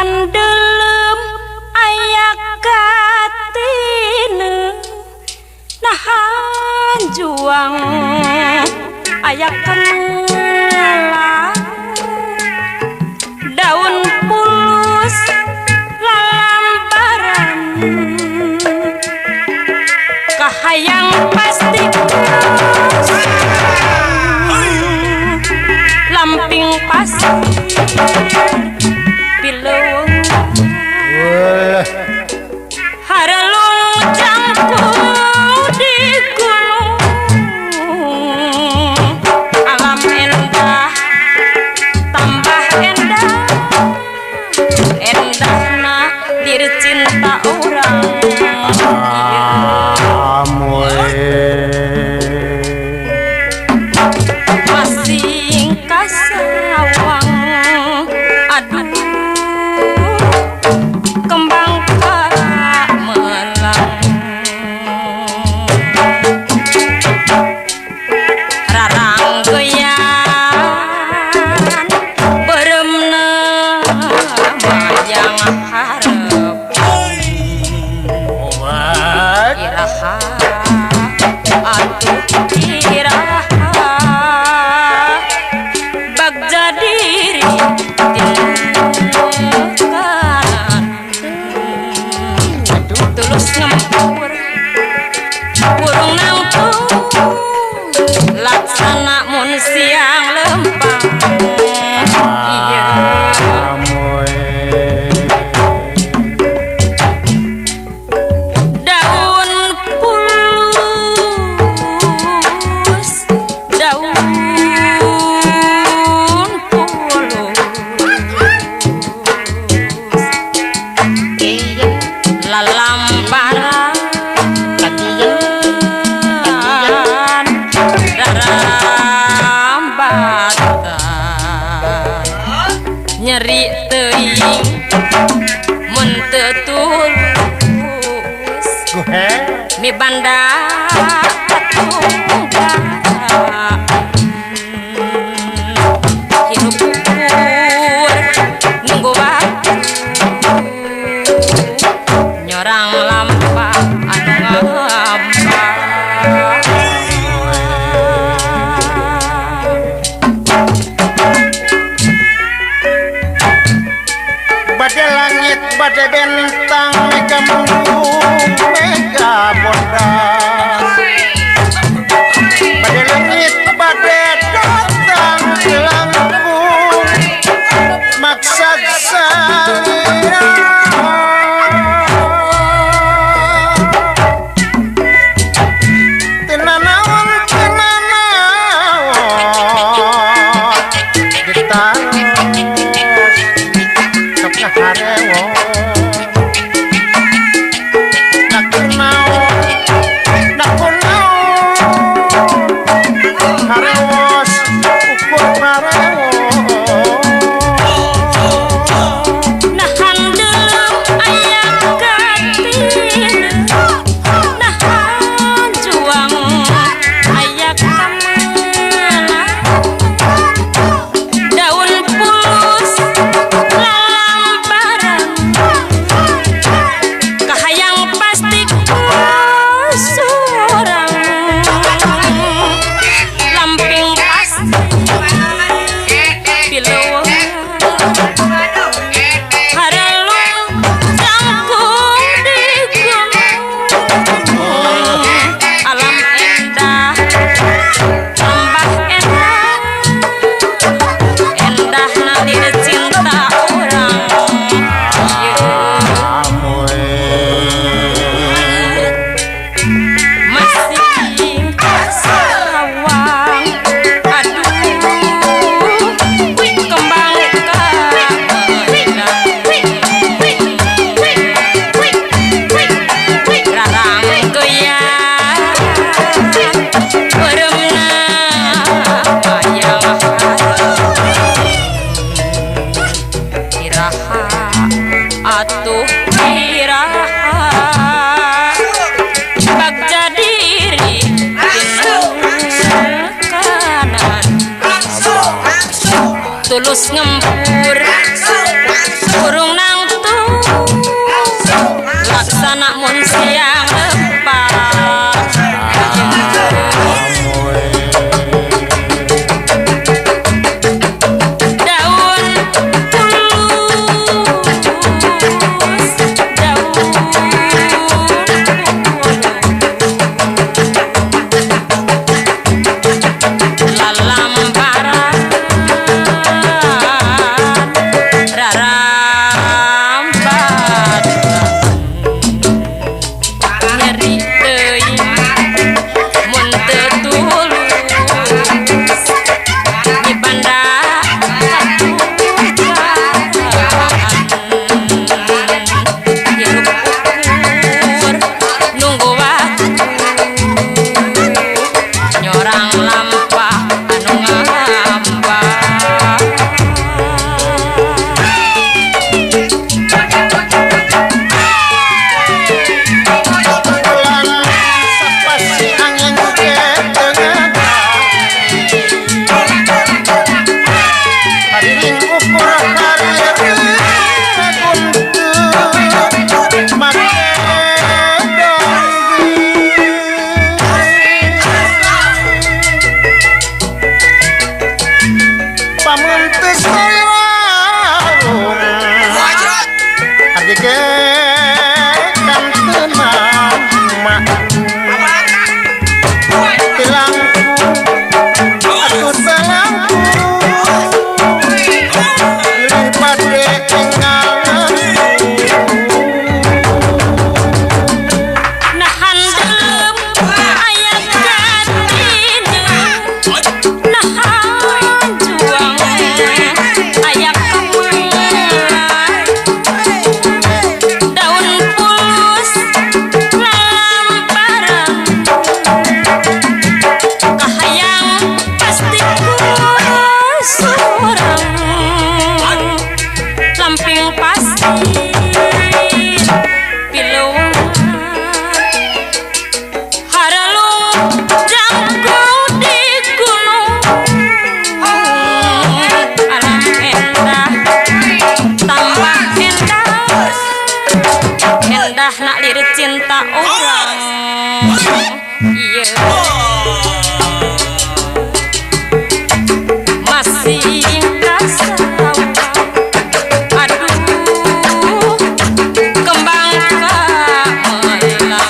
handelem ayak katine nahan juang ayak kemelang daun pulus lalamparan kahayang pasti lamping pas pileuweung harelung jangkung di gunung alam endah tambah endah endahna diri cinta orang masing kasawang aduh kembang kara melang rarang goyan beremna mayang harep iraha atuh iraha bagja diri kanan tulus ngempur burung nangtung laksana mun siang lempang iya daun pulus daun lalamparan rarambatan nyeri teuing mun teu tulus mi banda hirup ukur nunggu waktu nyorang lampa anu ngampa bade langit bade bentang mega mendung mega bodas bade langit bade datang langkung maksad saya tenanawan ditaruh sok harewo harewos ukur harewo nah handelem ayak katine nahan juang ayak kemelang daun pulus lalamparan kahayang pasti surang lamping pasti pileuweung harelung jangkung di gunung alam endah tambah endah endahna diri cinta orang masing kasawang aduh kembang rarang goyan beremna mayang harep iraha atuh iraha bagja diri kanan tulus ngempur burung nang jangkau di gunung alam endah tambah endah nak lirik cinta orang iya masih kasar aduh kembang kamelang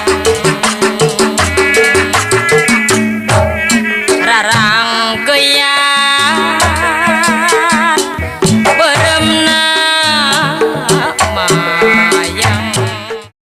rarang gaya